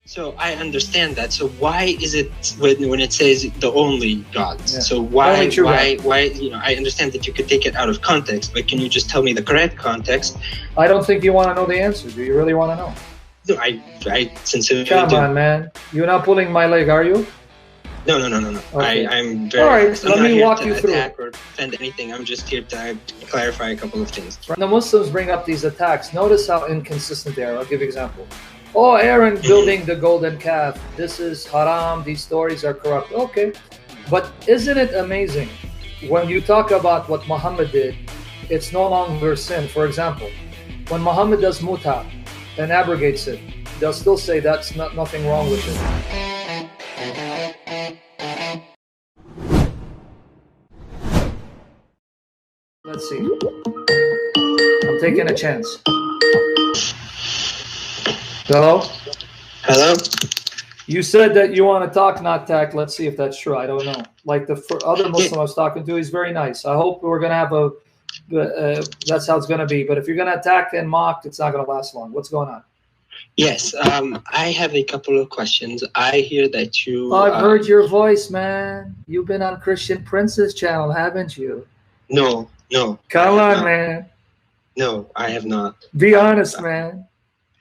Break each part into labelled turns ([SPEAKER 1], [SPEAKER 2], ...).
[SPEAKER 1] So I understand that. So why is it when it says the only God?
[SPEAKER 2] Yeah.
[SPEAKER 1] So why?
[SPEAKER 2] God.
[SPEAKER 1] You know, I understand that you could take it out of context, but can you just tell me the correct context?
[SPEAKER 2] I don't think you want to know the answer. Do you really want to know?
[SPEAKER 1] No, I sincerely
[SPEAKER 2] Come
[SPEAKER 1] do.
[SPEAKER 2] on, man. You're not pulling my leg, are you?
[SPEAKER 1] No.
[SPEAKER 2] Okay.
[SPEAKER 1] I'm very.
[SPEAKER 2] All right,
[SPEAKER 1] honest. I'm
[SPEAKER 2] let
[SPEAKER 1] not
[SPEAKER 2] me
[SPEAKER 1] here
[SPEAKER 2] walk
[SPEAKER 1] to
[SPEAKER 2] you through.
[SPEAKER 1] attack or defend anything. I'm just here to clarify a couple of things.
[SPEAKER 2] When the Muslims bring up these attacks, notice how inconsistent they are. I'll give you an example. Oh, Aaron building the golden calf. This is haram. These stories are corrupt. Okay. But isn't it amazing when you talk about what Muhammad did, it's no longer sin. For example, when Muhammad does muta and abrogates it, they'll still say that's nothing wrong with it. Let's see. I'm taking a chance. Hello?
[SPEAKER 1] Hello?
[SPEAKER 2] You said that you want to talk, not tack. Let's see if that's true. I don't know. Like the other Muslim I was talking to, he's very nice. I hope we're going to have that's how it's going to be. But if you're going to attack and mock, it's not going to last long. What's going on?
[SPEAKER 1] Yes, I have a couple of questions. I hear that you...
[SPEAKER 2] I've heard your voice, man. You've been on Christian Prince's channel, haven't you?
[SPEAKER 1] No.
[SPEAKER 2] Come on, man.
[SPEAKER 1] No, I have not.
[SPEAKER 2] Be honest, man.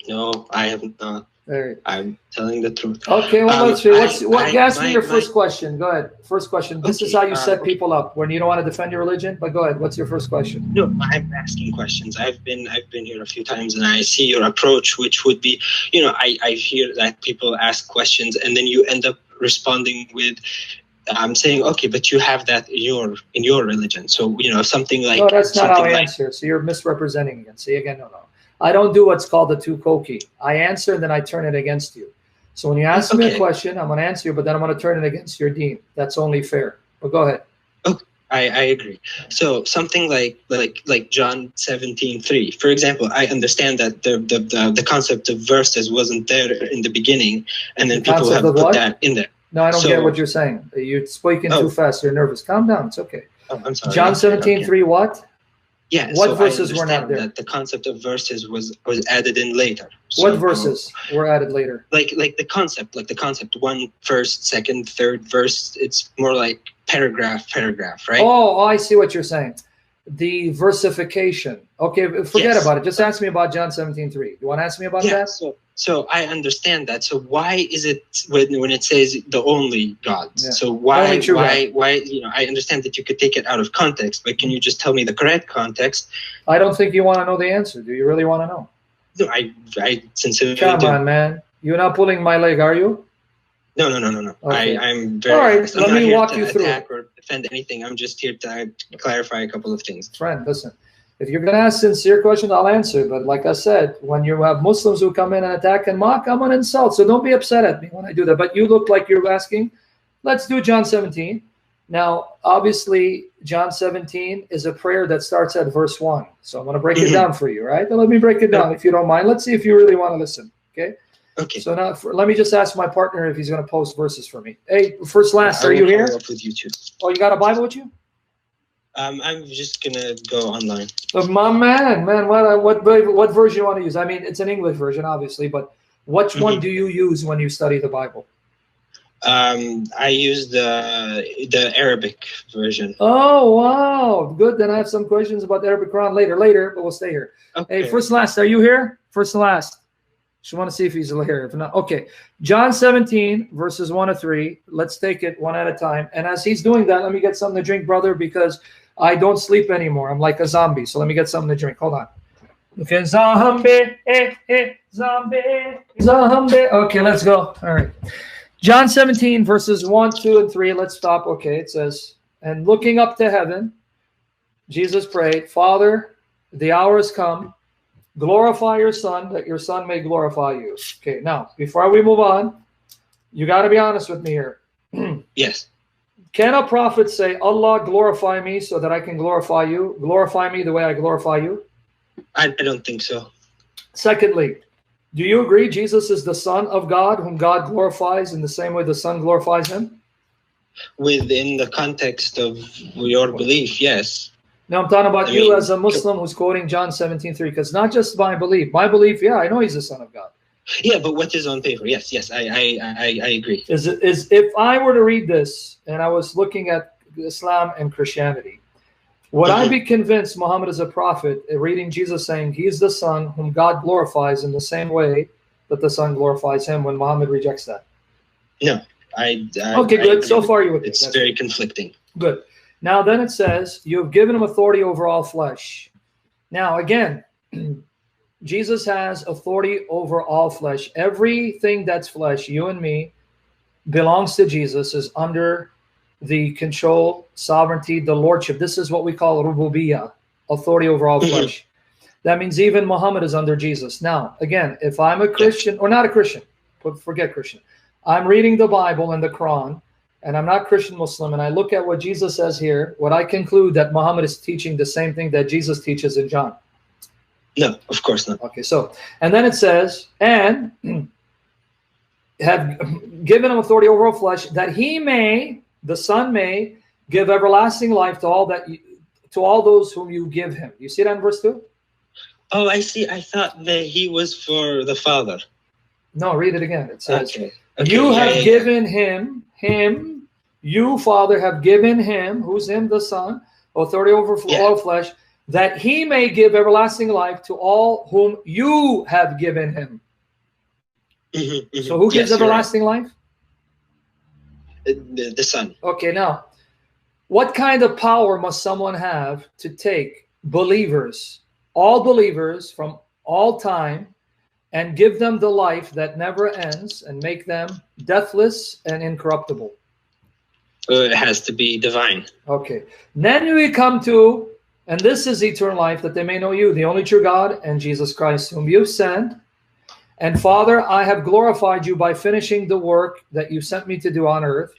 [SPEAKER 1] No, I have not.
[SPEAKER 2] Right.
[SPEAKER 1] I'm telling the truth.
[SPEAKER 2] Okay, well, let's see. Ask me your first question. Go ahead. First question. This is how you set people up when you don't want to defend your religion. But go ahead. What's your first question?
[SPEAKER 1] No, I'm asking questions. I've been here a few times, and I see your approach, which would be, you know, I hear that people ask questions, and then you end up responding with, I'm saying, okay, but you have that in your religion. So, you know, something like...
[SPEAKER 2] No, that's not how I answer. So you're misrepresenting again. See, again, no. I don't do what's called the two-koki. I answer, and then I turn it against you. So when you ask me a question, I'm going to answer you, but then I'm going to turn it against your deen. That's only fair. But go ahead.
[SPEAKER 1] Okay, I agree. So something like John 17:3, for example, I understand that the concept of verses wasn't there in the beginning, and then people have put that in there.
[SPEAKER 2] No, I don't get what you're saying. You're speaking too fast. You're nervous. Calm down. It's okay.
[SPEAKER 1] Oh, I'm sorry.
[SPEAKER 2] John 17:3 what?
[SPEAKER 1] Yeah.
[SPEAKER 2] What verses were not there?
[SPEAKER 1] That the concept of verses was added in later. So,
[SPEAKER 2] what verses were added later?
[SPEAKER 1] Like the concept, one first, second, third verse. It's more like paragraph, right?
[SPEAKER 2] Oh, I see what you're saying. The versification. Okay, forget about it. Just ask me about John 17:3. You want to ask me about that?
[SPEAKER 1] So I understand that. So why is it when it says the only God? Yeah. So why? You know, I understand that you could take it out of context, but can you just tell me the correct context?
[SPEAKER 2] I don't think you want to know the answer. Do you really want to know?
[SPEAKER 1] No, I sincerely do.
[SPEAKER 2] Come on, man. You're not pulling my leg, are you?
[SPEAKER 1] No.
[SPEAKER 2] Okay.
[SPEAKER 1] I'm very...
[SPEAKER 2] All right,
[SPEAKER 1] honest.
[SPEAKER 2] let me walk you through.
[SPEAKER 1] Attack or defend anything. I'm just here to clarify a couple of things.
[SPEAKER 2] Friend, listen. If you're going to ask sincere questions, I'll answer. But like I said, when you have Muslims who come in and attack and mock, I'm going to insult. So don't be upset at me when I do that. But you look like you're asking. Let's do John 17. Now, obviously, John 17 is a prayer that starts at verse 1. So I'm going to break it down for you, right? But let me break it down if you don't mind. Let's see if you really want to listen, okay?
[SPEAKER 1] Okay.
[SPEAKER 2] So now, let me just ask my partner if he's going to post verses for me. Hey, first, last, are you here?
[SPEAKER 1] Up with you too.
[SPEAKER 2] Oh, you got a Bible with you?
[SPEAKER 1] I'm just gonna go online.
[SPEAKER 2] My man, what version you want to use? I mean, it's an English version, obviously, but which one do you use when you study the Bible?
[SPEAKER 1] I use the Arabic version.
[SPEAKER 2] Oh wow, good. Then I have some questions about the Arabic Quran later, but we'll stay here. Okay. Hey, first and last, are you here? First and last. Just want to see if he's here. If not, okay. John 17 verses 1 to 3. Let's take it one at a time. And as he's doing that, let me get something to drink, brother, because I don't sleep anymore. I'm like a zombie. So let me get something to drink. Hold on. Okay, zombie, zombie. Okay, let's go. All right. John 17 verses 1, 2, and 3. Let's stop. Okay, it says, and looking up to heaven, Jesus prayed, Father, the hour has come. Glorify your Son, that your Son may glorify you. Okay, now, before we move on, you got to be honest with me here.
[SPEAKER 1] Yes.
[SPEAKER 2] Can a prophet say, Allah, glorify me so that I can glorify you? Glorify me the way I glorify you?
[SPEAKER 1] I don't think so.
[SPEAKER 2] Secondly, do you agree Jesus is the Son of God, whom God glorifies in the same way the Son glorifies him?
[SPEAKER 1] Within the context of your belief, yes.
[SPEAKER 2] Now I'm talking about you as a Muslim who's quoting John 17:3, because not just my belief. My belief, yeah, I know he's the Son of God.
[SPEAKER 1] Yeah, but what is on paper? Yes, I agree.
[SPEAKER 2] Is if I were to read this and I was looking at Islam and Christianity, would I be convinced Muhammad is a prophet, reading Jesus saying he's the Son whom God glorifies in the same way that the Son glorifies him, when Muhammad rejects that?
[SPEAKER 1] No,
[SPEAKER 2] okay, good. So far, you would.
[SPEAKER 1] It's very conflicting.
[SPEAKER 2] Good. Now, then it says, you have given him authority over all flesh. Now, again, Jesus has authority over all flesh. Everything that's flesh, you and me, belongs to Jesus, is under the control, sovereignty, the lordship. This is what we call rububiyyah, authority over all flesh. That means even Muhammad is under Jesus. Now, again, if I'm a Christian, or not a Christian, forget Christian, I'm reading the Bible and the Quran, and I'm not Christian Muslim, and I look at what Jesus says here, would I conclude that Muhammad is teaching the same thing that Jesus teaches in John?
[SPEAKER 1] No, of course not.
[SPEAKER 2] Okay, so, and then it says, and have given him authority over all flesh, that he may, the Son may, give everlasting life to all those whom you give him. You see that in verse 2?
[SPEAKER 1] Oh, I see. I thought that he was for the Father.
[SPEAKER 2] No, read it again. It says,
[SPEAKER 1] Okay,
[SPEAKER 2] you have given him, you, Father, have given him, who's him, the Son, authority over all flesh, that he may give everlasting life to all whom you have given him. So who gives everlasting life?
[SPEAKER 1] The Son.
[SPEAKER 2] Okay, now, what kind of power must someone have to take believers, all believers from all time, and give them the life that never ends and make them deathless and incorruptible?
[SPEAKER 1] It has to be divine.
[SPEAKER 2] Okay. Then we come to, and this is eternal life, that they may know you, the only true God, and Jesus Christ, whom you sent. And Father, I have glorified you by finishing the work that you sent me to do on earth.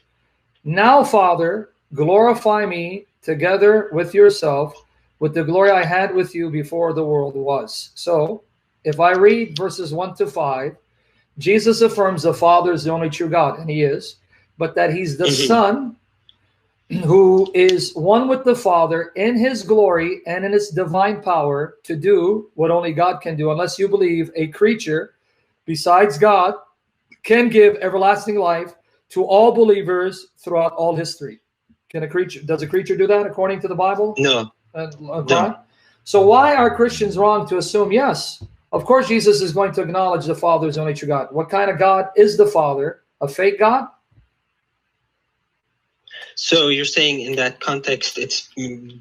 [SPEAKER 2] Now, Father, glorify me together with yourself, with the glory I had with you before the world was. So, if I read verses 1 to 5, Jesus affirms the Father is the only true God, and he is, but that he's the Son who is one with the Father in his glory and in his divine power to do what only God can do, unless you believe a creature besides God can give everlasting life to all believers throughout all history. Does a creature do that according to the Bible?
[SPEAKER 1] No.
[SPEAKER 2] No. So why are Christians wrong to assume, yes, of course Jesus is going to acknowledge the Father is the only true God. What kind of God is the Father? A fake God?
[SPEAKER 1] So you're saying in that context, it's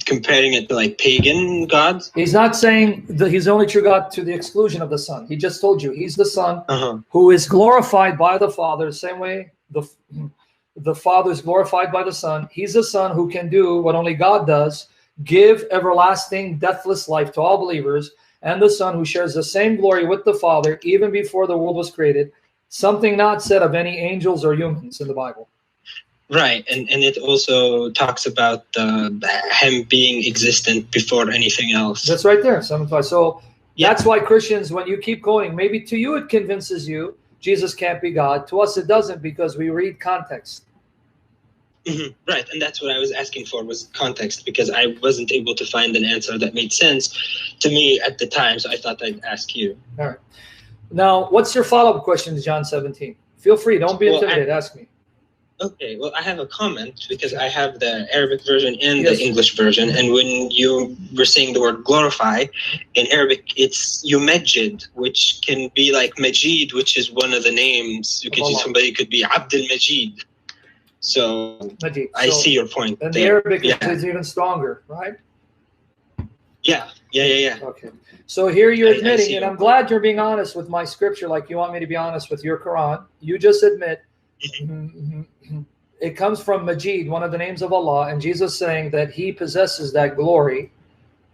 [SPEAKER 1] comparing it to like pagan gods?
[SPEAKER 2] He's not saying that he's the only true God to the exclusion of the Son. He just told you he's the Son who is glorified by the Father, the same way the Father is glorified by the Son. He's the Son who can do what only God does, give everlasting, deathless life to all believers, and the Son who shares the same glory with the Father even before the world was created, something not said of any angels or humans in the Bible.
[SPEAKER 1] Right, and it also talks about him being existent before anything else.
[SPEAKER 2] That's right there. So that's why Christians, when you keep going, maybe to you it convinces you Jesus can't be God. To us it doesn't, because we read context.
[SPEAKER 1] Right, and that's what I was asking for, was context, because I wasn't able to find an answer that made sense to me at the time, so I thought I'd ask you.
[SPEAKER 2] All right. Now, what's your follow-up question to John 17? Feel free. Don't be intimidated. Ask me.
[SPEAKER 1] Okay, well, I have a comment, because I have the Arabic version and the English version, and when you were saying the word glorify, in Arabic, it's yumajid, which can be like Majid, which is one of the names. Somebody could be Abdul Majid. So
[SPEAKER 2] Majid.
[SPEAKER 1] I see your point.
[SPEAKER 2] And the Arabic is even stronger, right? Yeah. Okay. So here you're admitting, and I'm glad you're being honest with my scripture, like you want me to be honest with your Quran. You just admit it comes from Majid, one of the names of Allah, and Jesus saying that he possesses that glory,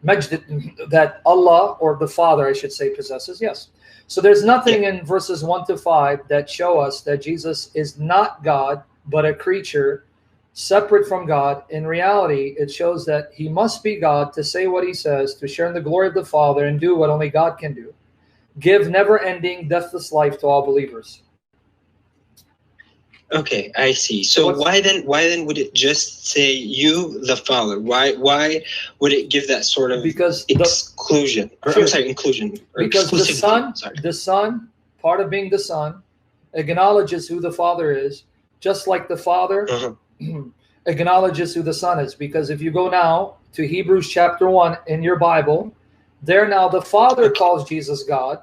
[SPEAKER 2] that Allah, or the Father, I should say, possesses. Yes. So there's nothing in verses 1 to 5 that show us that Jesus is not God, but a creature separate from God. In reality, it shows that he must be God to say what he says, to share in the glory of the Father and do what only God can do. Give never-ending, deathless life to all believers.
[SPEAKER 1] Okay, I see. So why then would it just say you, the Father? Why would it give that sort of exclusion? Inclusion. Or
[SPEAKER 2] because the Son part of being the Son, acknowledges who the Father is, just like the Father acknowledges who the Son is. Because if you go now to Hebrews chapter 1 in your Bible, there now the Father calls Jesus God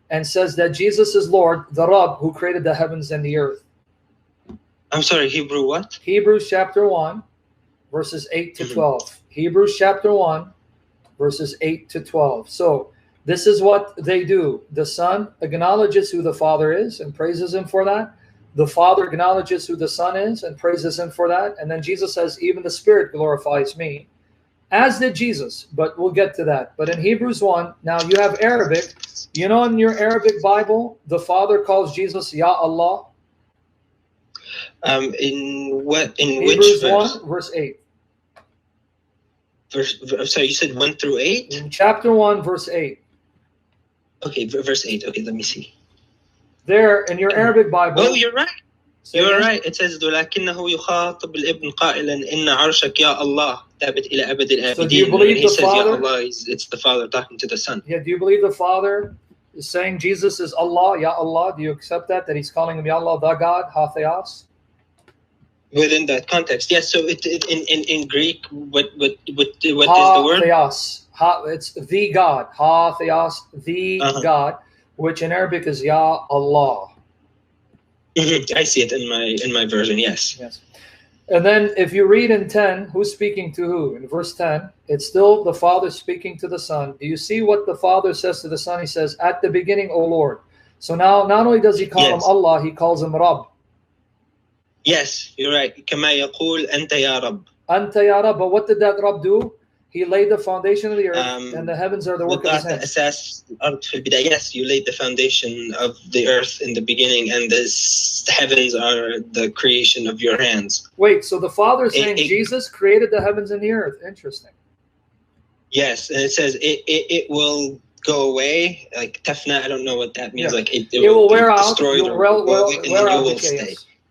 [SPEAKER 2] and says that Jesus is Lord, the Rabb, who created the heavens and the earth.
[SPEAKER 1] I'm sorry, Hebrew what?
[SPEAKER 2] Hebrews chapter 1, verses 8 to 12. Hebrews chapter 1, verses 8 to 12. So this is what they do. The Son acknowledges who the Father is and praises him for that. The Father acknowledges who the Son is and praises him for that. And then Jesus says, even the Spirit glorifies me, as did Jesus. But we'll get to that. But in Hebrews 1, now you have Arabic. You know, in your Arabic Bible, the Father calls Jesus Ya Allah.
[SPEAKER 1] In what? In
[SPEAKER 2] Hebrews
[SPEAKER 1] which verse?
[SPEAKER 2] 1, verse 8.
[SPEAKER 1] Sorry, you said 1 through 8?
[SPEAKER 2] In chapter 1, verse 8.
[SPEAKER 1] Okay, verse 8. Okay, let me see.
[SPEAKER 2] There, in your Arabic Bible.
[SPEAKER 1] Oh, you're right. You're right. It says, ولكنه يخاطب الابن قائلا إن عرشك يا الله ثابت إلى أبد الآبدين.
[SPEAKER 2] So do you believe the Father?
[SPEAKER 1] Ya Allah, it's the Father talking to the Son.
[SPEAKER 2] Yeah, do you believe the Father is saying Jesus is Allah, Ya Allah? Do you accept that he's calling him Ya Allah, the God, Ha Theos?
[SPEAKER 1] Within that context, yes. So in Greek, what is the word?
[SPEAKER 2] Theos. It's the God. Ha Theos, the God, which in Arabic is Ya Allah.
[SPEAKER 1] I see it in my version. Yes.
[SPEAKER 2] Yes. And then if you read in 10, who's speaking to who? In verse 10, it's still the Father speaking to the Son. Do you see what the Father says to the Son? He says, at the beginning, O Lord. So now not only does he call him Allah, he calls him Rabb.
[SPEAKER 1] Yes, you're right. كما يقول أنت يا رب.
[SPEAKER 2] أنت يا رب. But what did that Rabb do? He laid the foundation of the earth, and the heavens are the work of his hands.
[SPEAKER 1] Yes, you laid the foundation of the earth in the beginning, and the heavens are the creation of your hands.
[SPEAKER 2] Wait, so the Father is saying Jesus created the heavens and the earth. Interesting.
[SPEAKER 1] Yes, and it says it will go away. Like tafna, I don't know what that means.
[SPEAKER 2] Yeah.
[SPEAKER 1] Like it
[SPEAKER 2] will wear out.
[SPEAKER 1] Destroyed or wear out.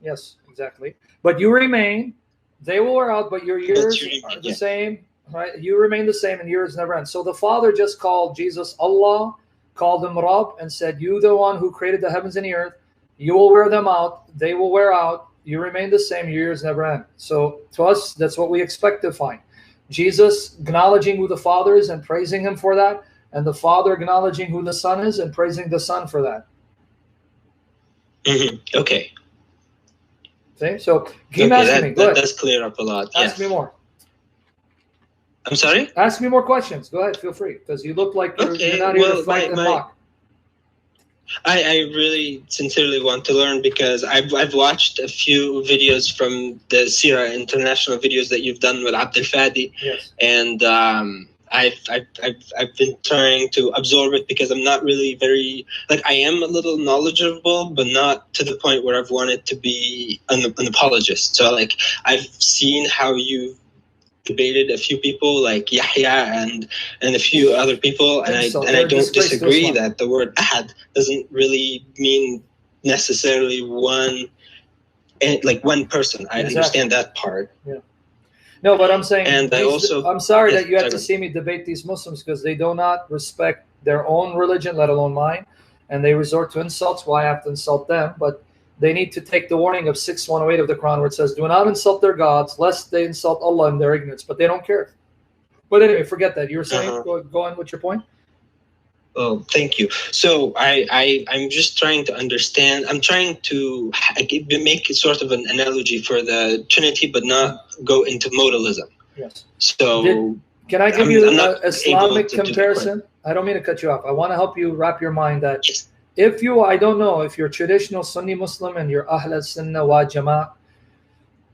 [SPEAKER 2] Yes, exactly. But you remain. They will wear out, but your years are the same. Right, you remain the same, and yours never end. So the Father just called Jesus Allah, called him Rabb, and said, "You, the one who created the heavens and the earth, you will wear them out. They will wear out. You remain the same. Your years never end." So to us, that's what we expect to find: Jesus acknowledging who the Father is and praising him for that, and the Father acknowledging who the Son is and praising the Son for that.
[SPEAKER 1] Okay.
[SPEAKER 2] Okay. So keep asking me. Go ahead.
[SPEAKER 1] That does clear up a lot.
[SPEAKER 2] Ask me more.
[SPEAKER 1] I'm sorry?
[SPEAKER 2] Ask me more questions. Go ahead. Feel free. Because you look like you're not here to fight and mock.
[SPEAKER 1] I really sincerely want to learn, because I've watched a few videos from the Sira international videos that you've done with Abdel Fadi.
[SPEAKER 2] Yes.
[SPEAKER 1] And I've been trying to absorb it, because I'm not really very, like, I am a little knowledgeable, but not to the point where I've wanted to be an apologist. So like I've seen how you've debated a few people like Yahya and a few other people, and I don't disagree that the word ahad doesn't really mean necessarily one person. I understand that part.
[SPEAKER 2] Yeah. No, but I'm saying,
[SPEAKER 1] and
[SPEAKER 2] I'm sorry that you have to see me debate these Muslims, because they do not respect their own religion, let alone mine, and they resort to insults. Well, I have to insult them, but they need to take the warning of 618 of the Quran, where it says, do not insult their gods, lest they insult Allah in their ignorance. But they don't care. But anyway, forget that. You were saying, go on with your point.
[SPEAKER 1] Oh, thank you. So I'm just trying to understand. I'm trying to make sort of an analogy for the Trinity, but not go into modalism.
[SPEAKER 2] Yes.
[SPEAKER 1] So
[SPEAKER 2] can I give you an Islamic comparison? I don't mean to cut you off. I want to help you wrap your mind that if you, I don't know, if you're traditional Sunni Muslim and you're Ahl al-Sunnah wa Jama'ah,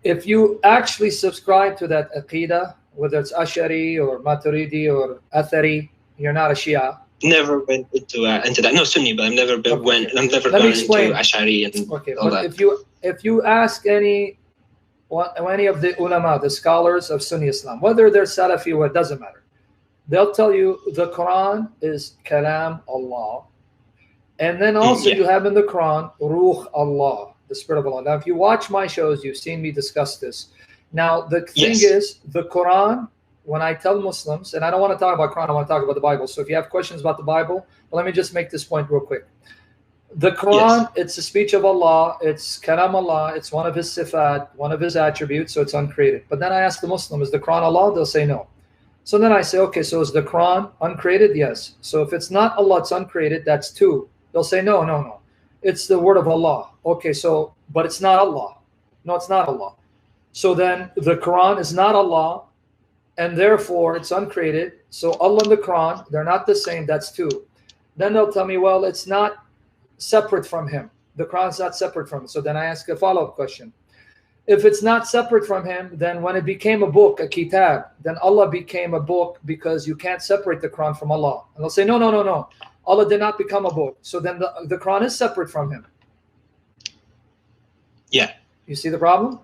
[SPEAKER 2] if you actually subscribe to that Aqidah, whether it's Ash'ari or Maturidi or Athari, you're not a Shia.
[SPEAKER 1] Never went into that. No, Sunni, but I've never been I've never gone into Ash'ari and all that.
[SPEAKER 2] If you ask any of the ulama, the scholars of Sunni Islam, whether they're Salafi or it doesn't matter, they'll tell you the Quran is Kalam Allah. And then also you have in the Quran, Ruh Allah, the Spirit of Allah. Now, if you watch my shows, you've seen me discuss this. Now, the thing is, the Quran, when I tell Muslims, and I don't want to talk about Quran, I want to talk about the Bible. So if you have questions about the Bible, let me just make this point real quick. The Quran, it's the speech of Allah. It's Kalam Allah. It's one of His sifat, one of His attributes. So it's uncreated. But then I ask the Muslim, is the Quran Allah? They'll say no. So then I say, okay, so is the Quran uncreated? Yes. So if it's not Allah, it's uncreated. That's two. They'll say no, no, no. It's the word of Allah. Okay, so but it's not Allah. No, it's not Allah. So then the Quran is not Allah, and therefore it's uncreated. So Allah and the Quran, they're not the same. That's two. Then they'll tell me, well, it's not separate from Him. The Quran's not separate from Him. So then I ask a follow-up question. If it's not separate from Him, then when it became a book, a kitab, then Allah became a book because you can't separate the Quran from Allah. And they'll say, no, no, no, no. Allah did not become a book. So then the Quran is separate from Him.
[SPEAKER 1] Yeah.
[SPEAKER 2] You see the problem?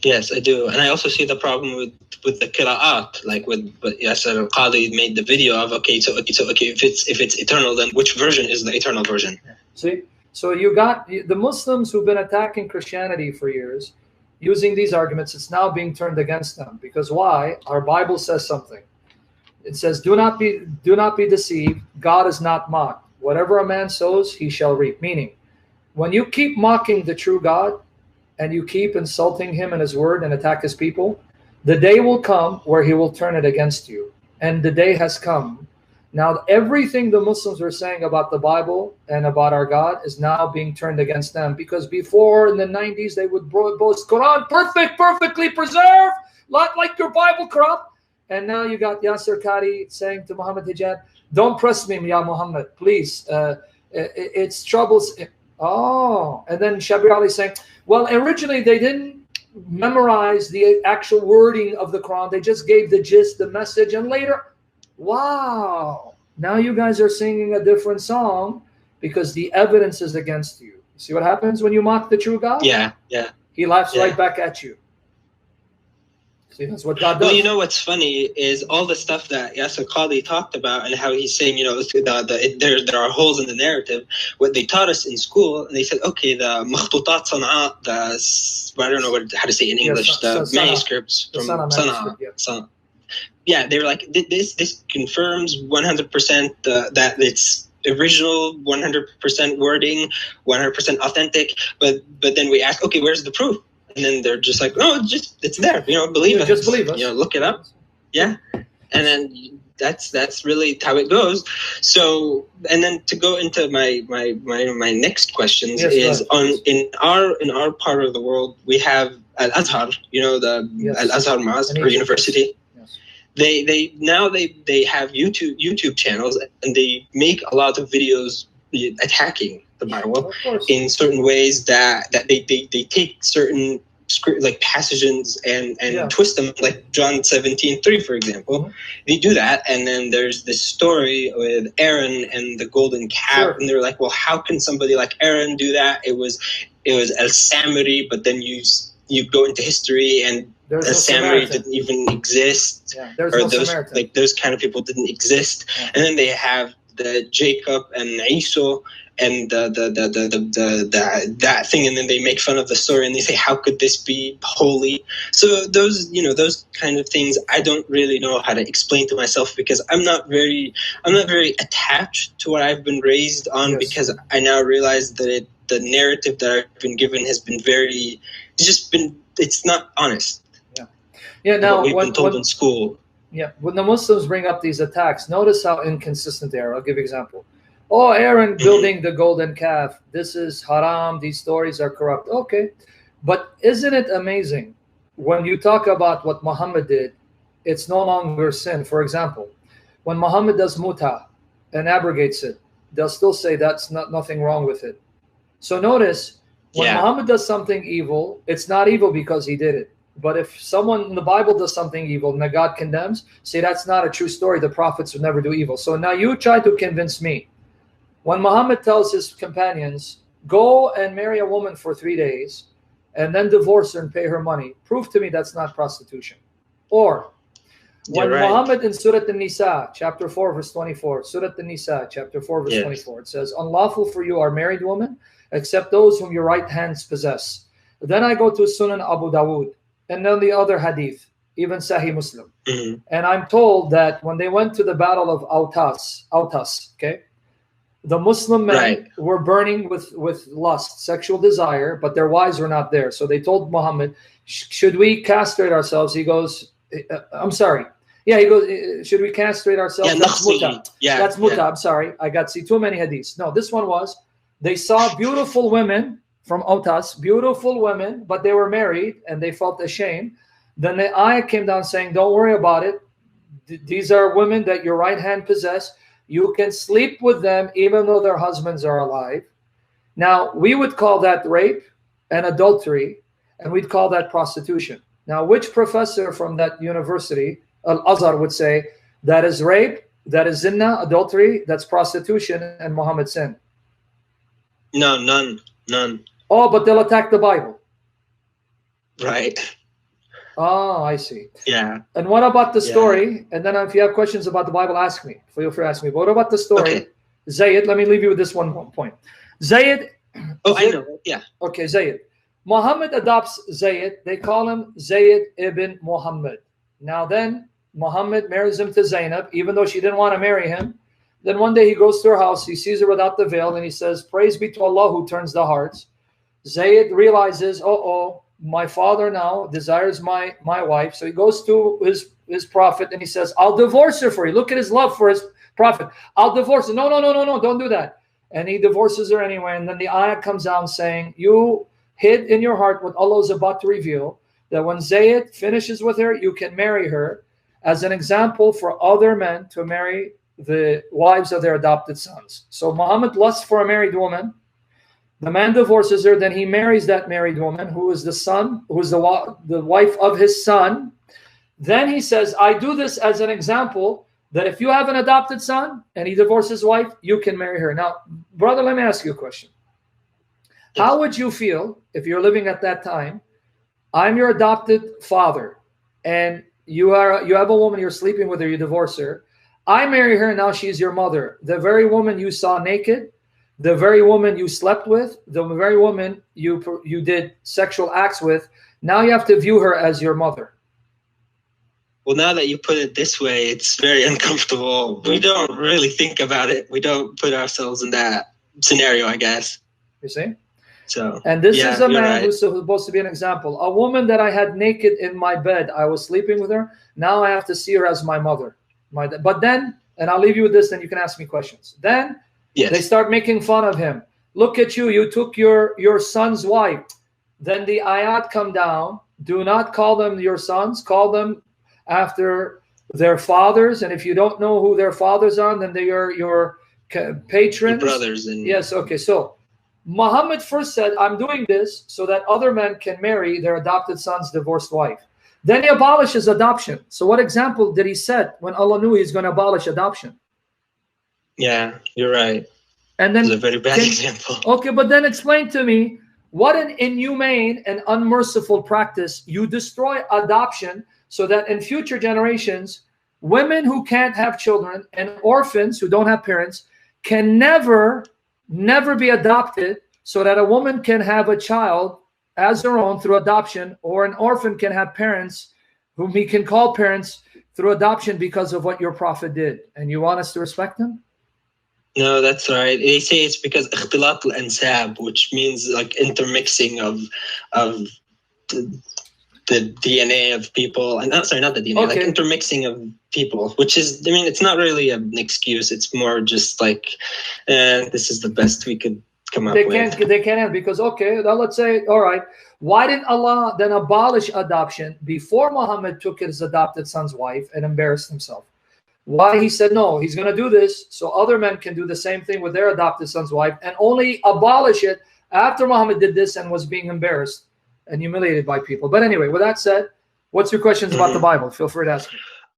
[SPEAKER 1] Yes, I do. And I also see the problem with the qira'at, like with Yasser al-Qadi made the video of, okay, if it's eternal, then which version is the eternal version?
[SPEAKER 2] See? So you got the Muslims who've been attacking Christianity for years, using these arguments, it's now being turned against them. Because why? Our Bible says something. It says, do not be deceived. God is not mocked. Whatever a man sows, he shall reap. Meaning, when you keep mocking the true God, and you keep insulting Him and His word and attack His people, the day will come where He will turn it against you. And the day has come. Now, everything the Muslims were saying about the Bible and about our God is now being turned against them. Because before, in the 90s, they would boast Quran, perfect, perfectly preserved, not like your Bible corrupt. And now you got Yasser Qadi saying to Muhammad Hijab, don't press me, Ya Muhammad, please. It's troubles. Oh, and then Shabir Ali saying, well, originally they didn't memorize the actual wording of the Quran. They just gave the gist, the message, and later, wow, now you guys are singing a different song because the evidence is against you. See what happens when you mock the true God?
[SPEAKER 1] Yeah, yeah.
[SPEAKER 2] He laughs right back at you. See, that's what God does.
[SPEAKER 1] Well, you know what's funny is all the stuff that Yasser Qadi talked about and how he's saying, you know, there are holes in the narrative. What they taught us in school, and they said, okay, the makhtutat Sana'a, I don't know how to say it in English, the manuscripts from Sana'a. Yeah, they were like, this confirms 100% that it's original, 100% wording, 100% authentic. But then we ask, okay, where's the proof? And then they're just like, oh, it's there. You know, believe us.
[SPEAKER 2] Just believe us.
[SPEAKER 1] You know, look it up. Yeah. And then that's really how it goes. So, and then to go into my next questions is in our part of the world, we have Al-Azhar, you know, the Al-Azhar Mosque or university.
[SPEAKER 2] Yes.
[SPEAKER 1] They have YouTube channels, and they make a lot of videos attacking the Bible in certain ways that they take certain like passages and twist them, like John 17:3, for example.
[SPEAKER 2] Mm-hmm.
[SPEAKER 1] They do that, and then there's this story with Aaron and the golden calf, and they're like, well, how can somebody like Aaron do that? It was Al-Samiri, but then you go into history, and Al-Samiri didn't even exist, or those kind of people didn't exist. And then they have the Jacob and Esau and that thing, and then they make fun of the story and they say, how could this be holy? So those kind of things I don't really know how to explain to myself, because I'm not very attached to what I've been raised on, because I now realize that the narrative that I've been given has been it's not honest.
[SPEAKER 2] Yeah. Now
[SPEAKER 1] what we've been told in school.
[SPEAKER 2] Yeah, when the Muslims bring up these attacks, notice how inconsistent they are. I'll give you an example. Oh, Aaron building the golden calf. This is haram. These stories are corrupt. Okay. But isn't it amazing when you talk about what Muhammad did, it's no longer sin. For example, when Muhammad does muta and abrogates it, they'll still say that's nothing wrong with it. So notice, when Muhammad does something evil, it's not evil because he did it. But if someone in the Bible does something evil and that God condemns, say that's not a true story. The prophets would never do evil. So now you try to convince me. When Muhammad tells his companions, go and marry a woman for 3 days and then divorce her and pay her money, prove to me that's not prostitution. Or when Muhammad in Surah An-Nisa, chapter 4, verse 24, Surah An-Nisa, chapter 4, verse 24, it says, unlawful for you are married women, except those whom your right hands possess. Then I go to Sunan Abu Dawud, and then the other hadith, even Sahih Muslim. Mm-hmm. And I'm told that when they went to the battle of Autas, okay, the Muslim men
[SPEAKER 1] Right.
[SPEAKER 2] were burning with lust, sexual desire, but their wives were not there. So they told Muhammad, should we castrate ourselves? He goes, I'm sorry. Yeah, he goes, should we castrate ourselves?
[SPEAKER 1] Yeah,
[SPEAKER 2] That's
[SPEAKER 1] nafsi.
[SPEAKER 2] muta.
[SPEAKER 1] Yeah,
[SPEAKER 2] That's muta.
[SPEAKER 1] yeah.
[SPEAKER 2] I'm sorry. I got see too many hadiths. No, this one was, they saw beautiful women from Otas, beautiful women, but they were married and they felt ashamed. Then the ayah came down saying, don't worry about it. These are women that your right hand possess. You can sleep with them even though their husbands are alive. Now, we would call that rape and adultery, and we'd call that prostitution. Now, which professor from that university, Al-Azhar, would say that is rape, that is zina, adultery, that's prostitution, and Muhammad sin?
[SPEAKER 1] No, none.
[SPEAKER 2] Oh, but they'll attack the Bible.
[SPEAKER 1] Right.
[SPEAKER 2] Oh, I see.
[SPEAKER 1] Yeah.
[SPEAKER 2] And what about the story? And then if you have questions about the Bible, ask me. Feel free to ask me. But what about the story?
[SPEAKER 1] Okay.
[SPEAKER 2] Zayd, let me leave you with this one point. Zayd.
[SPEAKER 1] Oh, I know. Yeah.
[SPEAKER 2] Okay, Zayd. Muhammad adopts Zayd. They call him Zayd ibn Muhammad. Now then, Muhammad marries him to Zainab, even though she didn't want to marry him. Then one day he goes to her house. He sees her without the veil, and he says, praise be to Allah who turns the hearts. Zayd realizes, my father now desires my wife. So he goes to his prophet and he says, I'll divorce her for you. Look at his love for his prophet. I'll divorce her. No, don't do that. And he divorces her anyway. And then the ayah comes down saying, you hid in your heart what Allah is about to reveal, that when Zayd finishes with her, you can marry her as an example for other men to marry the wives of their adopted sons. So Muhammad lusts for a married woman. The man divorces her, then he marries that married woman who is the son, who is the wife of his son. Then he says, I do this as an example that if you have an adopted son and he divorces his wife, you can marry her. Now, brother, let me ask you a question. How would you feel if you're living at that time? I'm your adopted father, and you have a woman, you're sleeping with her, you divorce her. I marry her, now she's your mother. The very woman you saw naked, the very woman you slept with, the very woman you did sexual acts with, now you have to view her as your mother.
[SPEAKER 1] Well, now that you put it this way, it's very uncomfortable. We don't really think about it. We don't put ourselves in that scenario, I guess.
[SPEAKER 2] You see?
[SPEAKER 1] So,
[SPEAKER 2] and this is a man
[SPEAKER 1] right.
[SPEAKER 2] who's supposed to be an example. A woman that I had naked in my bed, I was sleeping with her. Now I have to see her as my mother. But then, and I'll leave you with this, then you can ask me questions. Then they start making fun of him. Look at you, you took your son's wife. Then the ayat come down. Do not call them your sons. Call them after their fathers. And if you don't know who their fathers are, then they are your patrons.
[SPEAKER 1] Your brothers. And
[SPEAKER 2] yes, okay. So Muhammad first said, I'm doing this so that other men can marry their adopted son's divorced wife. Then he abolishes adoption. So what example did he set when Allah knew he's going to abolish adoption?
[SPEAKER 1] Yeah, you're right.
[SPEAKER 2] And then
[SPEAKER 1] it's a very bad example.
[SPEAKER 2] Okay, but then explain to me what an inhumane and unmerciful practice. You destroy adoption so that in future generations, women who can't have children and orphans who don't have parents can never be adopted, so that a woman can have a child as their own through adoption, or an orphan can have parents whom he can call parents through adoption because of what your prophet did. And you want us to respect him?
[SPEAKER 1] No, that's right. They say it's because اختلاط الأنساب, which means like intermixing of the DNA of people, and not the DNA, like intermixing of people, which is, I mean, it's not really an excuse. It's more just like, this is the best we could come up with.
[SPEAKER 2] They can't have, because, okay, now let's say, all right, why didn't Allah then abolish adoption before Muhammad took his adopted son's wife and embarrassed himself? Why he said, no, he's going to do this so other men can do the same thing with their adopted son's wife, and only abolish it after Muhammad did this and was being embarrassed and humiliated by people. But anyway, with that said, what's your questions about the Bible? Feel free to ask me.